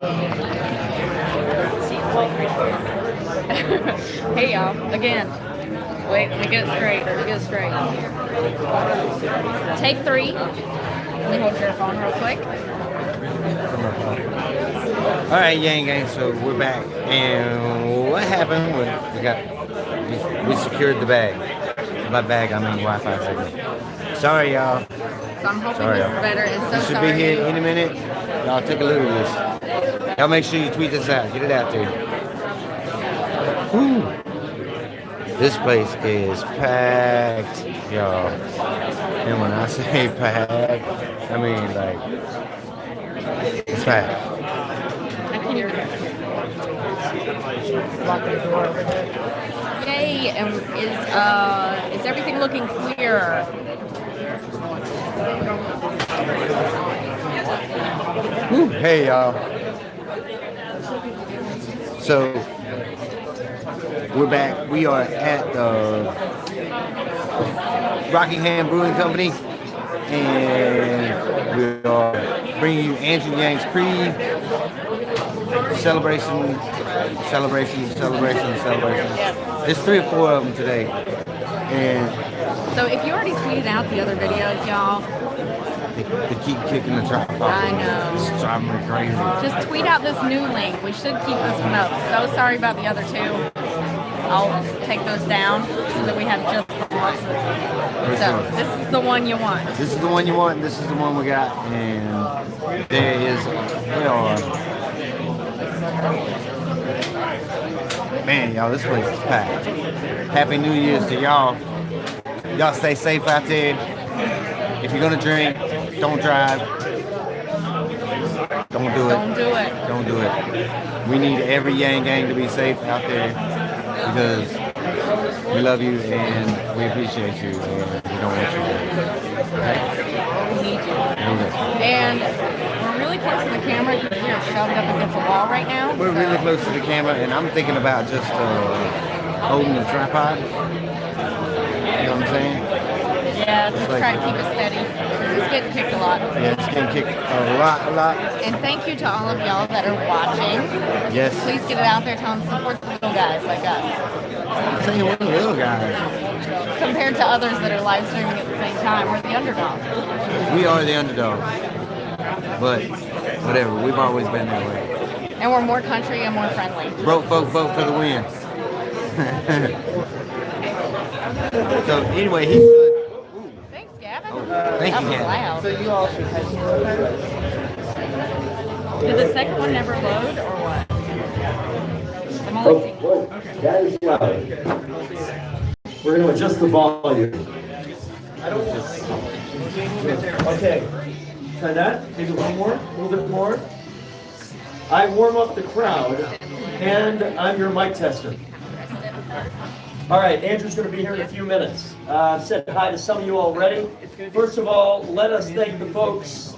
Hey y'all, again. Wait, let me get it straight. Take 3. Let me hold your phone real quick. All right, Yang Gang. So we're back, and what happened? We secured the bag. By bag, I mean Wi-Fi signal. Sorry, y'all. So I'm hoping this is better. And so You should sorry. be here any minute. Y'all take a look at this. Y'all make sure you tweet this out. Get it out there. Woo. This place is packed, y'all. And when I say packed, I mean like it's packed. I can't even lock the door over there. Yay! And is everything looking clear? Woo. Hey y'all. So we're back. We are at the Rockingham Brewing Company, and we are bringing you Andrew Yang's celebration. There's 3 or 4 of them today, and so if you already tweeted out the other videos, y'all, they keep kicking the trap off. I know. It's driving me crazy. Just tweet out this new link. We should keep this one up. So sorry about the other 2. I'll take those down so that we have just the one. So this is the one you want. This is the one you want, and this is the one we got. And there is, man, y'all, this place is packed. Happy New Year's to y'all. Y'all stay safe out there. If you're gonna drink, don't drive. Don't do it. Don't do it. Don't do it. We need every Yang Gang to be safe out there because we love you and we appreciate you and we don't want you to. Okay? We need you. And we're really close to the camera because we are shoved up against the wall right now. We're really close to the camera, and I'm thinking about just holding the tripod. You know what I'm saying? Yeah, just try to keep it steady. It's getting kicked a lot. Yeah, it's getting kicked a lot. And thank you to all of y'all that are watching. Yes. Please get it out there. Tell them support the little guys like us. I'm saying we're the little guys. Compared to others that are live streaming at the same time, we're the underdog. We are the underdog. But whatever, we've always been that way. And we're more country and more friendly. Broke folk vote for the win. So anyway, he should. Thanks, Gavin. Thank you, Gavin. Loud. So you all should have. Did the second one never load or what? I'm only seeing. That is loud. We're going to adjust the volume. Okay. Try that. Maybe one more. A little bit more. I warm up the crowd, and I'm your mic tester. All right, Andrew's going to be here in a few minutes. I've said hi to some of you already. First of all, let us thank the folks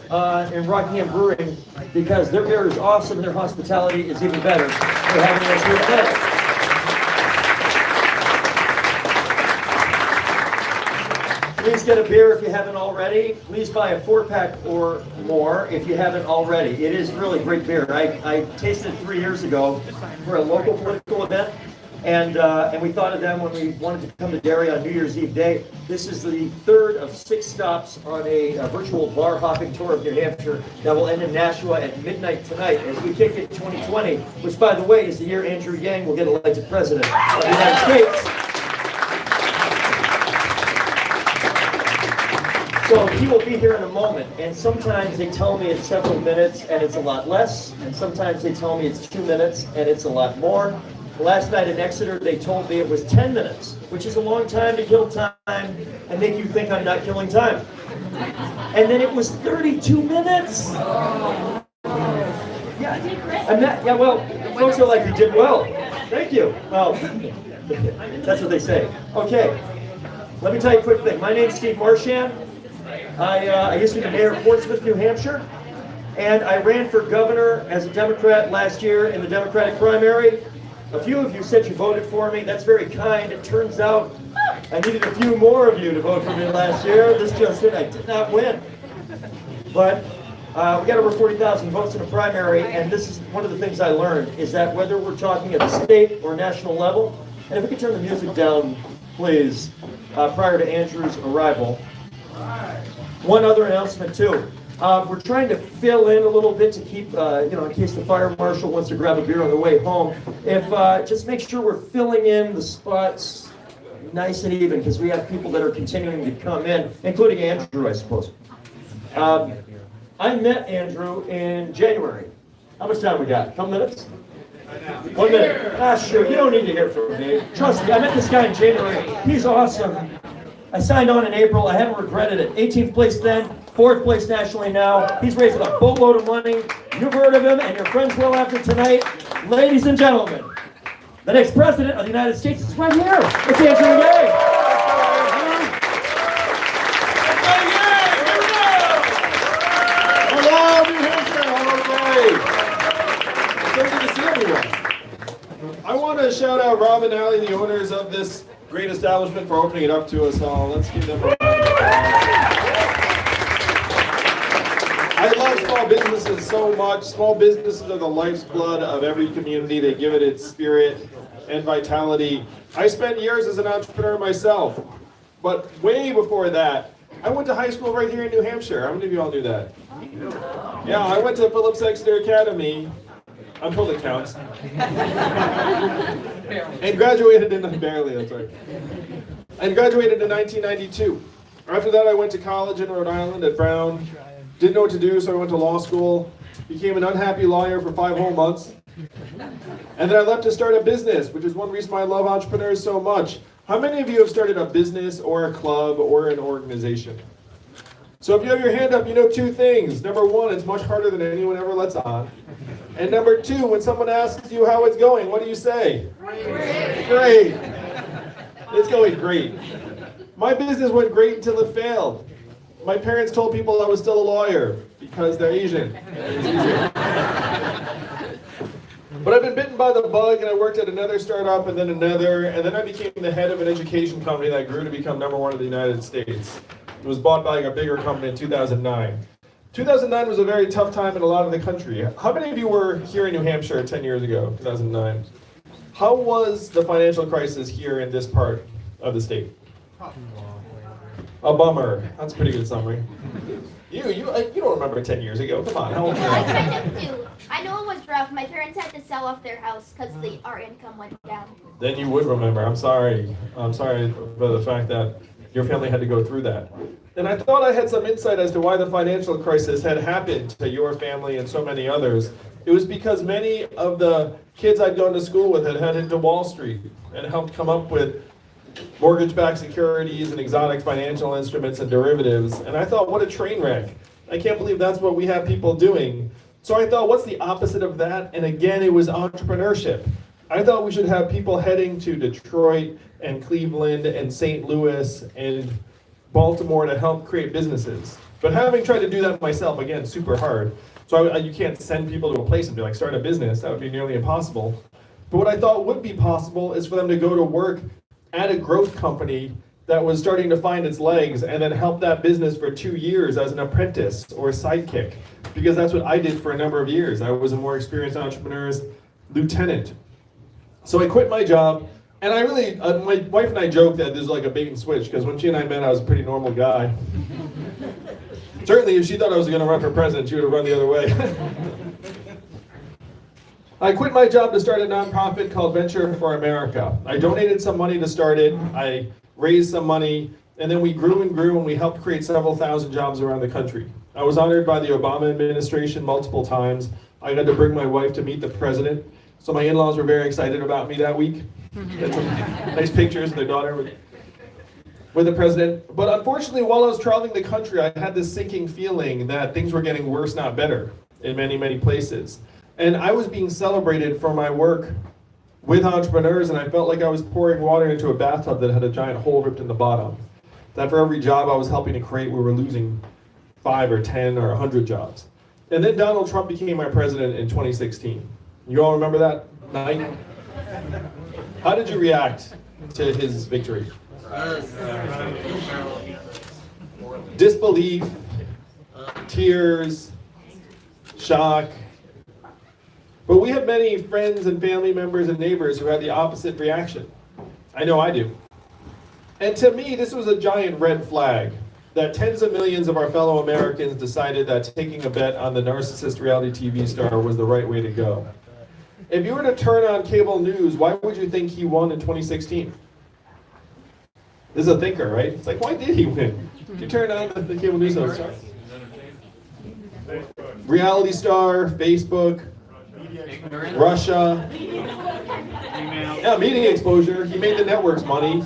in Rockingham Brewing because their beer is awesome and their hospitality is even better for having us here today. Please get a beer if you haven't already. Please buy a 4-pack or more if you haven't already. It is really great beer. I tasted it 3 years ago for a local political event. And we thought of them when we wanted to come to Derry on New Year's Eve day. This is the 3rd of 6 stops on a virtual bar hopping tour of New Hampshire that will end in Nashua at midnight tonight as we kick it 2020, which, by the way, is the year Andrew Yang will get elected president of the United States. So he will be here in a moment, and sometimes they tell me it's several minutes and it's a lot less, and sometimes they tell me it's 2 minutes and it's a lot more. Last night in Exeter, they told me it was 10 minutes, which is a long time to kill time and make you think I'm not killing time. And then it was 32 minutes. Yeah, well, folks are like, you did well. Thank you. Well, that's what they say. Okay, let me tell you a quick thing. My name's Steve Marsham. I used to be the mayor of Portsmouth, New Hampshire, and I ran for governor as a Democrat last year in the Democratic primary. A few of you said you voted for me. That's very kind. It turns out I needed a few more of you to vote for me last year. This just in, I did not win. But We got over 40,000 votes in a primary, and this is one of the things I learned, is that whether we're talking at the state or national level, and if we could turn the music down, please, prior to Andrew's arrival. One other announcement, too. We're trying to fill in a little bit to keep, in case the fire marshal wants to grab a beer on the way home. If just make sure we're filling in the spots nice and even, because we have people that are continuing to come in, including Andrew, I suppose. I met Andrew in January. How much time we got? A couple minutes? 1 minute. Ah, sure. You don't need to hear from me. Trust me, I met this guy in January. He's awesome. I signed on in April. I haven't regretted it. 18th place then, 4th place nationally now. He's raised a boatload of money. You've heard of him, and your friends will after tonight. Ladies and gentlemen, the next president of the United States is right here. It's Andrew Yang. Hello, New Hampshire. All right. So good to see everyone. I want to shout out Rob and Allie, the owners of this great establishment, for opening it up to us all. Let's give them a round. I love small businesses so much. Small businesses are the life's blood of every community. They give it its spirit and vitality. I spent years as an entrepreneur myself, but way before that, I went to high school right here in New Hampshire. How many of you all knew that? Yeah, I went to Phillips Exeter Academy. I'm told it counts. And graduated in, barely, that's right. And graduated in 1992. After that, I went to college in Rhode Island at Brown. Didn't know what to do, so I went to law school. Became an unhappy lawyer for 5 whole months. And then I left to start a business, which is one reason why I love entrepreneurs so much. How many of you have started a business or a club or an organization? So if you have your hand up, you know 2 things. Number 1, it's much harder than anyone ever lets on. And number 2, when someone asks you how it's going, what do you say? Great. It's going great. My business went great until it failed. My parents told people I was still a lawyer because they're Asian. But I've been bitten by the bug, and I worked at another startup and then another, and then I became the head of an education company that grew to become #1 in the United States. It was bought by a bigger company in 2009. 2009 was a very tough time in a lot of the country. How many of you were here in New Hampshire 10 years ago, 2009? How was the financial crisis here in this part of the state? A bummer. That's a pretty good summary. You don't remember 10 years ago. Come on, how old No, are I you? kind of do. I know it was rough. My parents had to sell off their house because our income went down. Then you would remember. I'm sorry. I'm sorry for the fact that your family had to go through that. And I thought I had some insight as to why the financial crisis had happened to your family and so many others. It was because many of the kids I'd gone to school with had headed to Wall Street and helped come up with mortgage-backed securities and exotic financial instruments and derivatives. And I thought, what a train wreck. I can't believe that's what we have people doing. So I thought, what's the opposite of that? And again, it was entrepreneurship. I thought we should have people heading to Detroit and Cleveland and St. Louis and Baltimore to help create businesses. But having tried to do that myself, again, super hard. So you can't send people to a place and be like, start a business. That would be nearly impossible. But what I thought would be possible is for them to go to work at a growth company that was starting to find its legs and then help that business for 2 years as an apprentice or a sidekick. Because that's what I did for a number of years. I was a more experienced entrepreneur's lieutenant. So I quit my job, and I really, my wife and I joke that this is like a bait and switch, because when she and I met, I was a pretty normal guy. Certainly, if she thought I was going to run for president, she would have run the other way. I quit my job to start a nonprofit called Venture for America. I donated some money to start it, I raised some money, and then we grew and we helped create several thousand jobs around the country. I was honored by the Obama administration multiple times. I got to bring my wife to meet the president, so my in-laws were very excited about me that week. Had some nice pictures of their daughter with the president. But unfortunately, while I was traveling the country, I had this sinking feeling that things were getting worse, not better, in many, many places. And I was being celebrated for my work with entrepreneurs, and I felt like I was pouring water into a bathtub that had a giant hole ripped in the bottom. That for every job I was helping to create, we were losing 5 or 10 or 100 jobs. And then Donald Trump became my president in 2016. You all remember that night? How did you react to his victory? Disbelief, tears, shock. But we have many friends and family members and neighbors who had the opposite reaction. I know I do. And to me, this was a giant red flag that tens of millions of our fellow Americans decided that taking a bet on the narcissist reality TV star was the right way to go. If you were to turn on cable news, why would you think he won in 2016? This is a thinker, right? It's like, why did he win? If you turn on the cable news host. Reality star, Facebook, Russia. Yeah, media exposure. He made the networks money.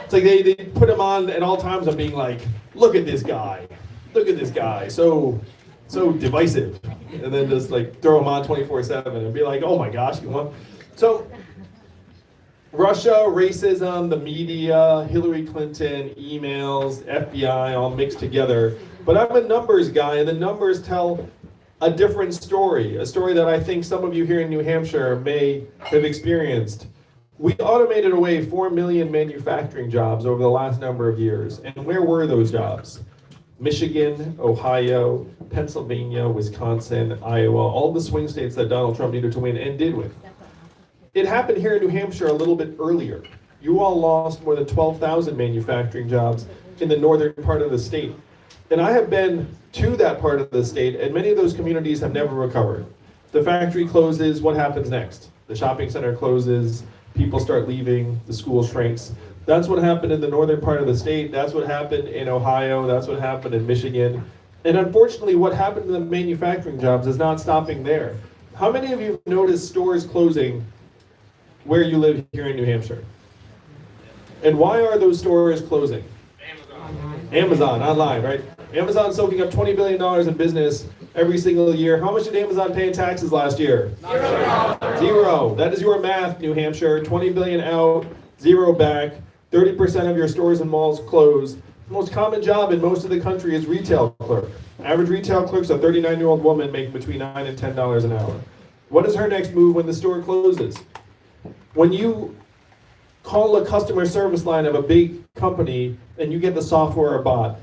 It's like they put him on at all times of being like, look at this guy. Look at this guy. So divisive. And then just like throw him on 24/7 and be like, oh my gosh, you won. So Russia, racism, the media, Hillary Clinton, emails, FBI, all mixed together. But I'm a numbers guy, and the numbers tell a different story, a story that I think some of you here in New Hampshire may have experienced. We automated away 4 million manufacturing jobs over the last number of years. And where were those jobs? Michigan, Ohio, Pennsylvania, Wisconsin, Iowa, all the swing states that Donald Trump needed to win and did win. It happened here in New Hampshire a little bit earlier. You all lost more than 12,000 manufacturing jobs in the northern part of the state. And I have been to that part of the state, and many of those communities have never recovered. The factory closes, what happens next? The shopping center closes, people start leaving, the school shrinks. That's what happened in the northern part of the state. That's what happened in Ohio. That's what happened in Michigan. And unfortunately, what happened to the manufacturing jobs is not stopping there. How many of you noticed stores closing where you live here in New Hampshire? And why are those stores closing? Amazon, online, right? Amazon soaking up $20 billion in business every single year. How much did Amazon pay in taxes last year? Zero. That is your math, New Hampshire. 20 billion out, zero back. 30% of your stores and malls closed. The most common job in most of the country is retail clerk. Average retail clerk's a 39-year-old woman making between $9 and $10 an hour. What is her next move when the store closes? When you call a customer service line of a big company and you get the software or bot,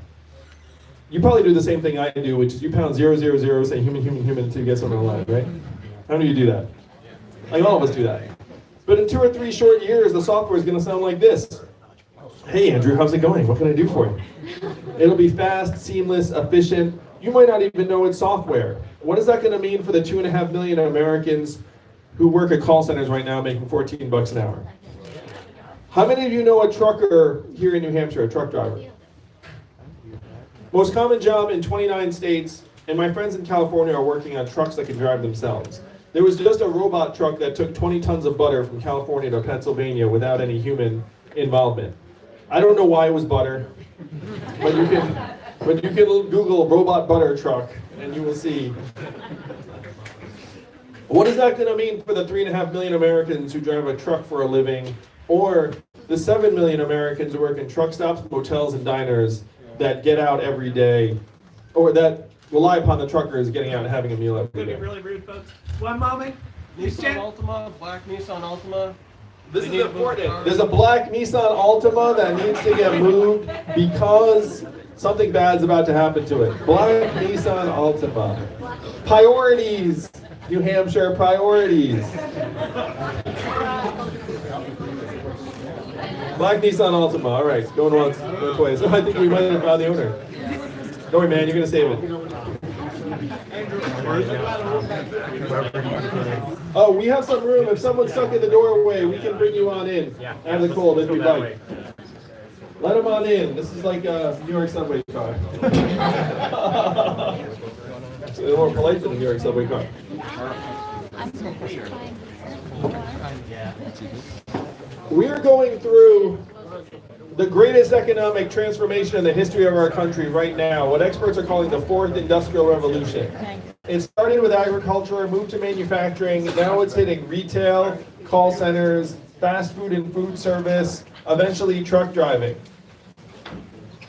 you probably do the same thing I do, which is you pound 000, say human, human, human until you get something on the line, right? How many of you do that? Like all of us do that. But in 2 or 3 short years, the software is going to sound like this. Hey Andrew, how's it going? What can I do for you? It'll be fast, seamless, efficient. You might not even know it's software. What is that going to mean for the 2.5 million Americans who work at call centers right now making $14 an hour? How many of you know a trucker here in New Hampshire, a truck driver? Most common job in 29 states, and my friends in California are working on trucks that can drive themselves. There was just a robot truck that took 20 tons of butter from California to Pennsylvania without any human involvement. I don't know why it was butter, but you can Google robot butter truck and you will see. What is that going to mean for the 3.5 million Americans who drive a truck for a living, or the 7 million Americans who work in truck stops, motels, and diners that get out every day, or that rely upon the truckers getting out and having a meal every day? Be really rude, folks. One moment. Nissan Altima, black Nissan Altima. This is important. There's a black Nissan Altima that needs to get moved because something bad's about to happen to it. Black Nissan Altima. Priorities, New Hampshire, priorities. Black Nissan Altima. All right, going once, going twice. I think we might have found the owner. Don't worry, man, you're gonna save it. Oh, we have some room. If someone's stuck in the doorway, we can bring you on in. Out of the cold if you'd like. Let them on in. This is like a New York subway car. It's a little more polite than a New York subway car. We're going through the greatest economic transformation in the history of our country right now, what experts are calling the fourth industrial revolution. It started with agriculture, moved to manufacturing, now it's hitting retail, call centers, fast food and food service, eventually truck driving.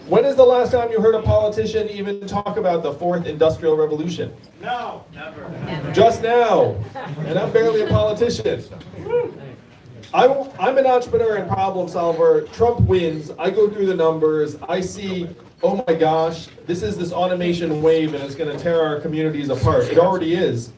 When is the last time you heard a politician even talk about the fourth industrial revolution? No, never. Just now, and I'm barely a politician. I'm an entrepreneur and problem solver. Trump wins. I go through the numbers. I see, oh my gosh, this automation wave and it's going to tear our communities apart. It already is.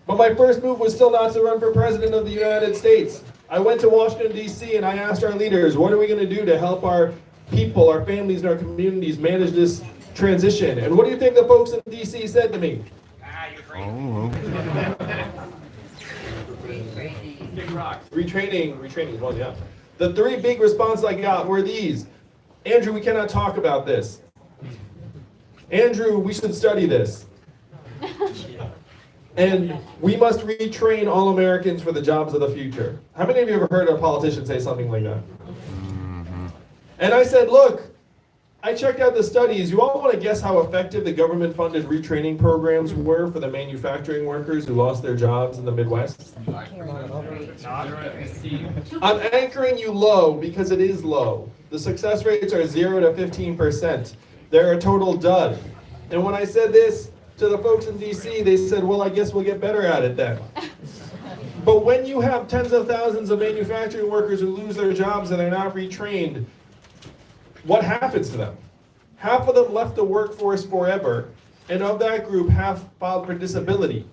But my first move was still not to run for president of the United States. I went to Washington, D.C. and I asked our leaders, what are we going to do to help our people, our families, and our communities manage this transition? And what do you think the folks in D.C. said to me? Retraining, well, yeah. The three big responses I got were these. Andrew, we cannot talk about this. Andrew, we should study this. And we must retrain all Americans for the jobs of the future. How many of you have ever heard a politician say something like that? And I said, look, I checked out the studies. You all want to guess how effective the government-funded retraining programs were for the manufacturing workers who lost their jobs in the Midwest? I'm anchoring you low because it is low. The success rates are 0 to 15%. They're a total dud. And when I said this to the folks in DC, they said, well, I guess we'll get better at it then. But when you have tens of thousands of manufacturing workers who lose their jobs and they're not retrained, what happens to them? Half of them left the workforce forever, and of that group, half filed for disability.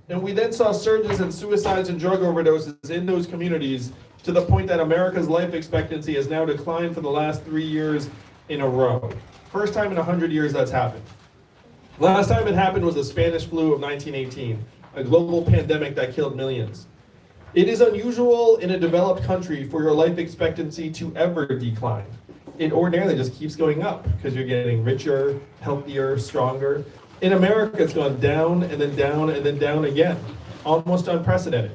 And we then saw surges in suicides and drug overdoses in those communities to the point that America's life expectancy has now declined for the last 3 years in a row. First time in 100 years that's happened. Last time it happened was the Spanish flu of 1918, a global pandemic that killed millions. It is unusual in a developed country for your life expectancy to ever decline. It ordinarily just keeps going up because you're getting richer, healthier, stronger. In America, it's gone down and then down and then down again. Almost unprecedented.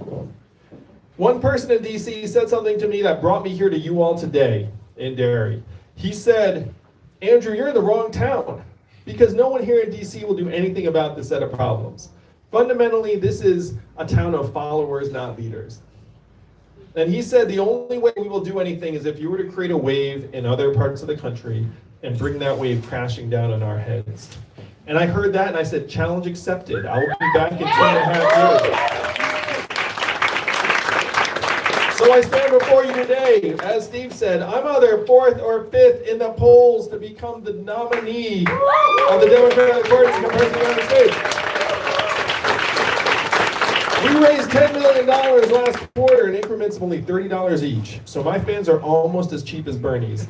One person in DC said something to me that brought me here to you all today in Derry. He said, Andrew, you're in the wrong town because no one here in DC will do anything about this set of problems. Fundamentally, this is a town of followers, not leaders. And he said the only way we will do anything is if you were to create a wave in other parts of the country and bring that wave crashing down on our heads. And I heard that and I said, challenge accepted. I will be back in 2.5 years. So I stand before you today, as Steve said, I'm either 4th or 5th in the polls to become the nominee of the Democratic Party to compare to the United States. We raised $10 million last quarter in increments of only $30 each. So my fans are almost as cheap as Bernie's.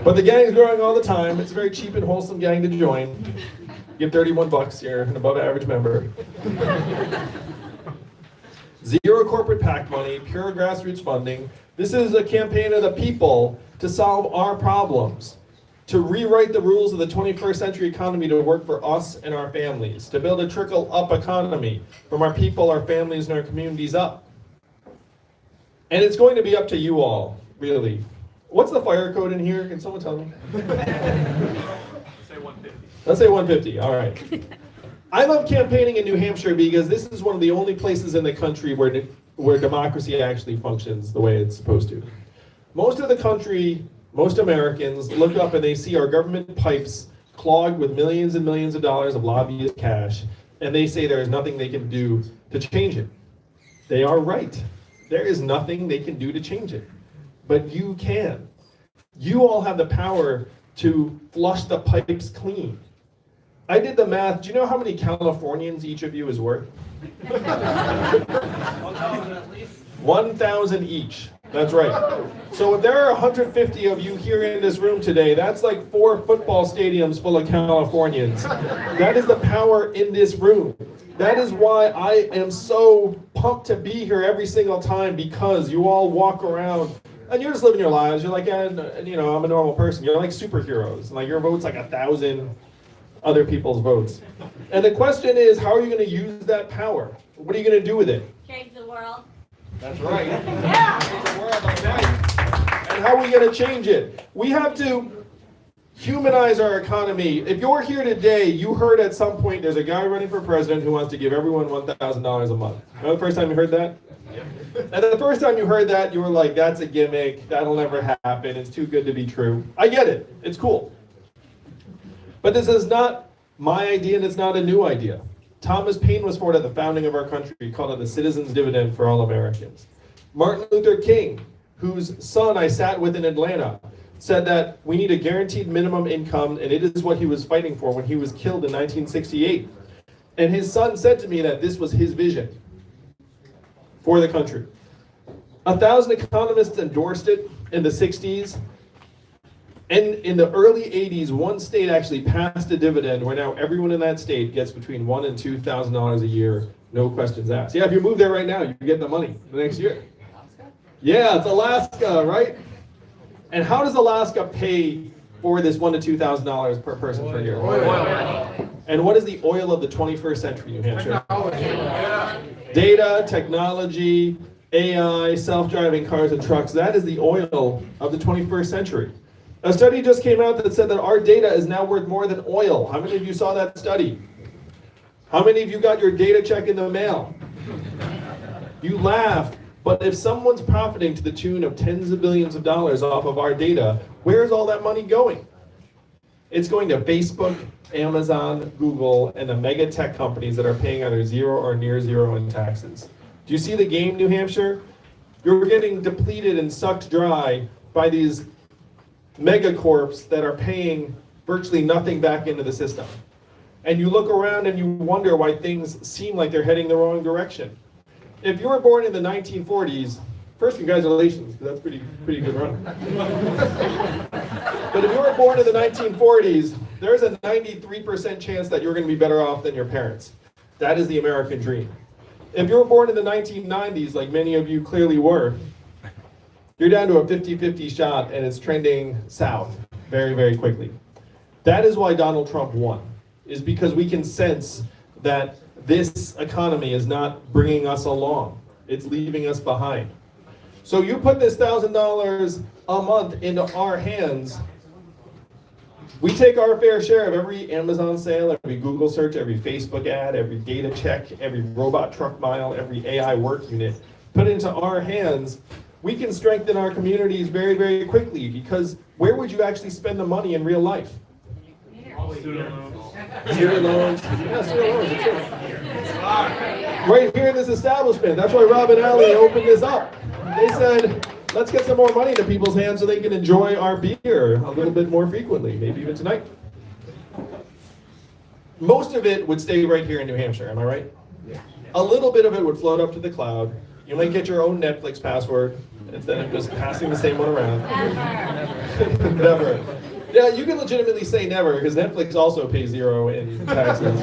But the gang's growing all the time. It's a very cheap and wholesome gang to join. Give $31, you're an above average member. Zero corporate PAC money, pure grassroots funding. This is a campaign of the people to solve our problems, to rewrite the rules of the 21st century economy to work for us and our families, to build a trickle-up economy from our people, our families, and our communities up. And it's going to be up to you all, really. What's the fire code in here? Can someone tell me? Say 150. Let's say 150, all right. I love campaigning in New Hampshire because this is one of the only places in the country where democracy actually functions the way it's supposed to. Most of the country, most Americans look up and they see our government pipes clogged with millions and millions of dollars of lobbyist cash, and they say there is nothing they can do to change it. They are right. There is nothing they can do to change it. But you can. You all have the power to flush the pipes clean. I did the math. Do you know how many Californians each of you is worth? 1,000 each. That's right. So if there are 150 of you here in this room today, that's like 4 football stadiums full of Californians. That is the power in this room. That is why I am so pumped to be here every single time, because you all walk around and you're just living your lives. You're like, I'm a normal person. You're like superheroes. And like your vote's like 1,000 other people's votes. And the question is, how are you going to use that power? What are you going to do with it? Change the world. That's right. Yeah. Change the world, that's right. And how are we going to change it? We have to humanize our economy. If you're here today, you heard at some point there's a guy running for president who wants to give everyone $1,000 a month. Remember the first time you heard that? And the first time you heard that, you were like, that's a gimmick. That'll never happen. It's too good to be true. I get it. It's cool. But this is not my idea, and it's not a new idea. Thomas Paine was for it at the founding of our country. He called it the Citizens Dividend for all Americans. Martin Luther King, whose son I sat with in Atlanta, said that we need a guaranteed minimum income, and it is what he was fighting for when he was killed in 1968. And his son said to me that this was his vision for the country. 1,000 economists endorsed it in the 60s. And in the early 80s, one state actually passed a dividend where now everyone in that state gets between $1,000 and $2,000 a year, no questions asked. Yeah, if you move there right now, you get the money the next year. Yeah, it's Alaska, right? And how does Alaska pay for this $1,000 to $2,000 per person per year? Oil. And what is the oil of the 21st century, New Hampshire? Data, technology, AI, self-driving cars and trucks. That is the oil of the 21st century. A study just came out that said that our data is now worth more than oil. How many of you saw that study? How many of you got your data check in the mail? You laugh, but if someone's profiting to the tune of tens of billions of dollars off of our data, where's all that money going? It's going to Facebook, Amazon, Google, and the mega tech companies that are paying either zero or near zero in taxes. Do you see the game, New Hampshire? You're getting depleted and sucked dry by these megacorps that are paying virtually nothing back into the system. And you look around and you wonder why things seem like they're heading the wrong direction. If you were born in the 1940s, first congratulations, because that's pretty good run. But if you were born in the 1940s, there's a 93% chance that you're going to be better off than your parents. That is the American dream. If you were born in the 1990s, like many of you clearly were, you're down to a 50-50 shot and it's trending south very, very quickly. That is why Donald Trump won, is because we can sense that this economy is not bringing us along. It's leaving us behind. So you put this $1,000 a month into our hands, we take our fair share of every Amazon sale, every Google search, every Facebook ad, every data check, every robot truck mile, every AI work unit, put it into our hands. We can strengthen our communities very, very quickly, because where would you actually spend the money in real life? Student loans. Yeah, student loans. That's it. Right here in this establishment. That's why Rob and Allie opened this up. They said, let's get some more money into people's hands so they can enjoy our beer a little bit more frequently, maybe even tonight. Most of it would stay right here in New Hampshire, am I right? A little bit of it would float up to the cloud. You might get your own Netflix password instead of just passing the same one around. Never. Yeah, you can legitimately say never, because Netflix also pays zero in taxes.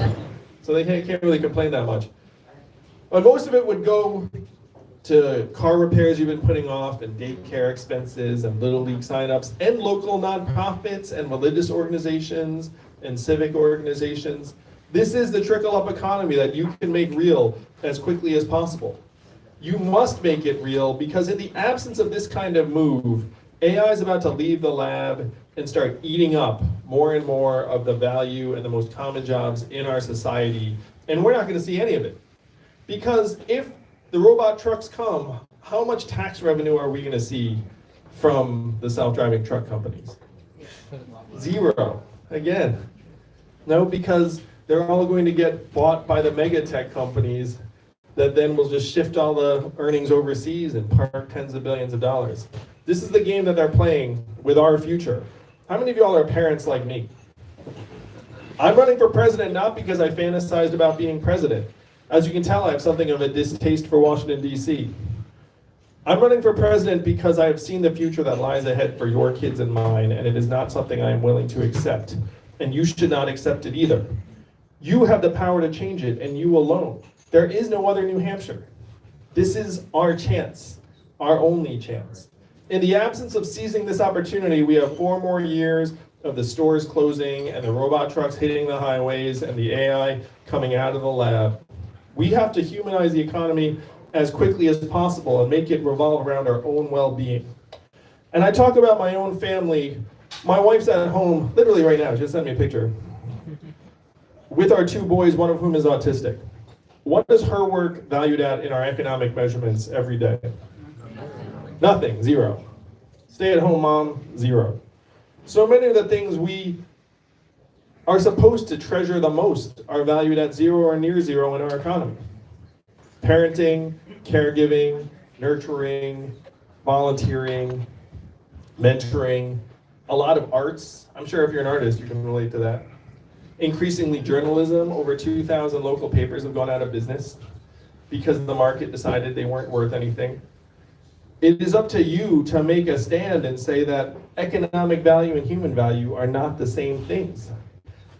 So they can't really complain that much. But most of it would go to car repairs you've been putting off, and daycare expenses, and Little League signups, and local nonprofits, and religious organizations, and civic organizations. This is the trickle-up economy that you can make real as quickly as possible. You must make it real, because in the absence of this kind of move, AI is about to leave the lab and start eating up more and more of the value and the most common jobs in our society, and we're not going to see any of it. Because if the robot trucks come, how much tax revenue are we going to see from the self-driving truck companies? Zero. Again. No, because they're all going to get bought by the mega tech companies that then will just shift all the earnings overseas and park tens of billions of dollars. This is the game that they're playing with our future. How many of y'all are parents like me? I'm running for president not because I fantasized about being president. As you can tell, I have something of a distaste for Washington, D.C. I'm running for president because I have seen the future that lies ahead for your kids and mine, and it is not something I am willing to accept. And you should not accept it either. You have the power to change it, and you alone. There is no other New Hampshire. This is our chance, our only chance. In the absence of seizing this opportunity, we have 4 more years of the stores closing and the robot trucks hitting the highways and the AI coming out of the lab. We have to humanize the economy as quickly as possible and make it revolve around our own well-being. And I talk about my own family. My wife's at home, literally right now, just sent me a picture, with our 2 boys, one of whom is autistic. What is her work valued at in our economic measurements every day? Nothing, zero. Stay at home mom, zero. So many of the things we are supposed to treasure the most are valued at zero or near zero in our economy. Parenting, caregiving, nurturing, volunteering, mentoring, a lot of arts. I'm sure if you're an artist, you can relate to that. Increasingly journalism, over 2,000 local papers have gone out of business because the market decided they weren't worth anything. It is up to you to make a stand and say that economic value and human value are not the same things.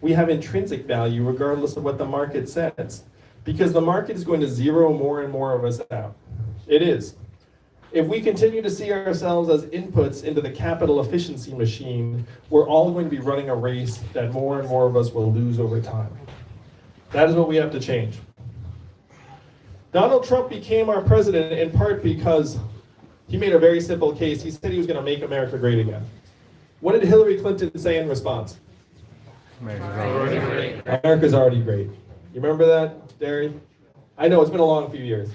We have intrinsic value regardless of what the market says, because the market is going to zero more and more of us out. It is. If we continue to see ourselves as inputs into the capital efficiency machine, we're all going to be running a race that more and more of us will lose over time. That is what we have to change. Donald Trump became our president in part because he made a very simple case. He said he was going to make America great again. What did Hillary Clinton say in response? America's already great. You remember that, Derry? I know, it's been a long few years.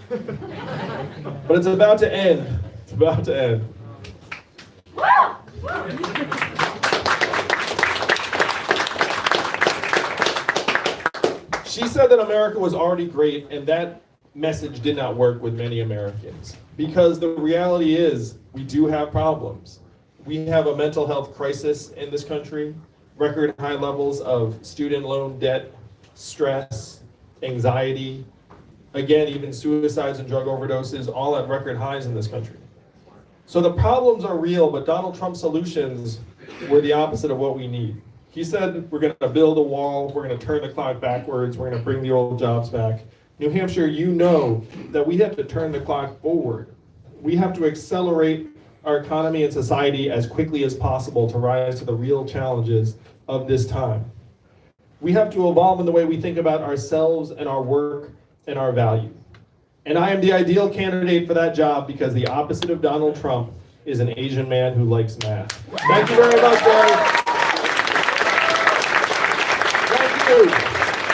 But it's about to end. It's about to end. She said that America was already great, and that message did not work with many Americans. Because the reality is, we do have problems. We have a mental health crisis in this country, record high levels of student loan debt, stress, anxiety, again, even suicides and drug overdoses, all at record highs in this country. So the problems are real, but Donald Trump's solutions were the opposite of what we need. He said, we're going to build a wall, we're going to turn the clock backwards, we're going to bring the old jobs back. New Hampshire, you know that we have to turn the clock forward. We have to accelerate our economy and society as quickly as possible to rise to the real challenges of this time. We have to evolve in the way we think about ourselves and our work and our value. And I am the ideal candidate for that job because the opposite of Donald Trump is an Asian man who likes math. Thank you very much, Derry. Thank you.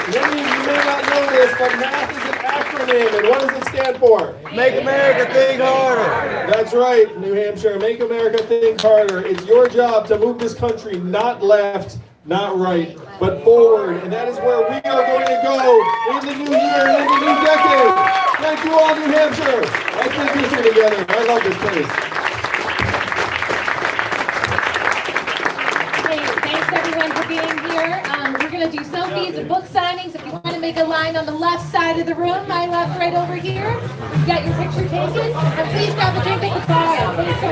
Many of you may not know this, but math is an acronym, and what does it stand for? Make America think harder. That's right, New Hampshire. Make America think harder. It's your job to move this country not left, not right, but forward. And that is where we are going to go in the new year and in the new decade. Thank you all, New Hampshire. Let's make history together. I love this place. Hey, thanks everyone for being here. We're going to do selfies and book signings. If you want to make a line on the left side of the room, my left, right over here. You got your picture taken. And please grab a drink at the bar. Thanks so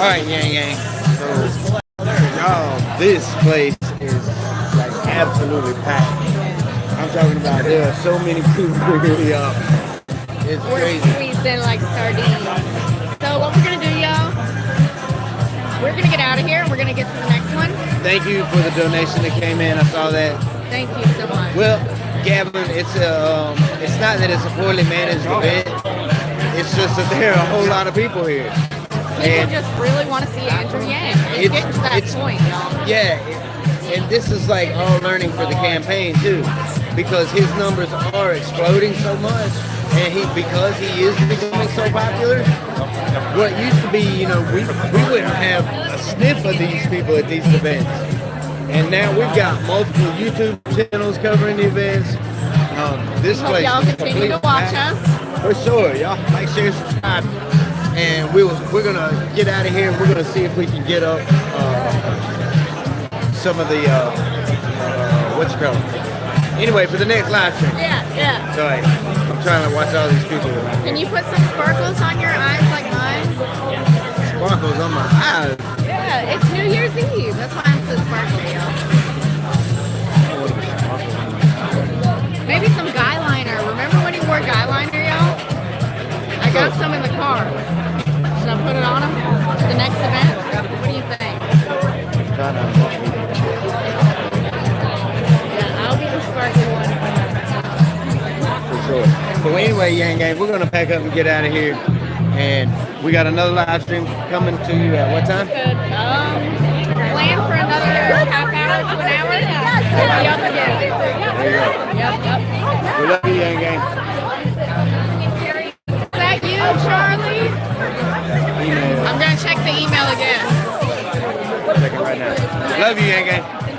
All right, gang. So, y'all, this place is like absolutely packed. I'm talking about there are so many people here, y'all. It's We're crazy. squeezed in like sardines. So what we're gonna do, y'all? We're gonna get out of here. We're gonna get to the next one. Thank you for the donation that came in. I saw that. Thank you so much. Well, Gavin, it's not that it's a poorly managed event. It's just that there are a whole lot of people here. People just really want to see Andrew Yang. It's getting to that point, y'all. Yeah, and this is like all learning for the campaign too, because his numbers are exploding so much, and because he is becoming so popular. What used to be, we wouldn't have a sniff of these people at these events, and now we've got multiple YouTube channels covering the events. This Hope place y'all is continue to completely watch packed. us. For sure, y'all like, share, subscribe, and we're gonna get out of here. We're gonna see if we can get up some of the what's it called? Anyway, for the next live stream. Yeah. Sorry, I'm trying to watch all these people. Can you put some sparkles on your eyes like mine? Sparkles on my eyes. Yeah, it's New Year's Eve. That's why I'm so sparkly, y'all. Maybe some guy liner. Remember when you wore guy liner, y'all? I got some in the car. Should I put it on him for the next event? What do you think? Yeah, I'll get the Anyway, Yang Gang, we're gonna pack up and get out of here. And we got another live stream coming to you at what time? Good. Plan for another half hour to an hour. Yep. There you go. Yep. We love you, Yang Gang. Is that you, Charlie? Email. I'm gonna check the email again. Check it right now. Love you, Yang Gang.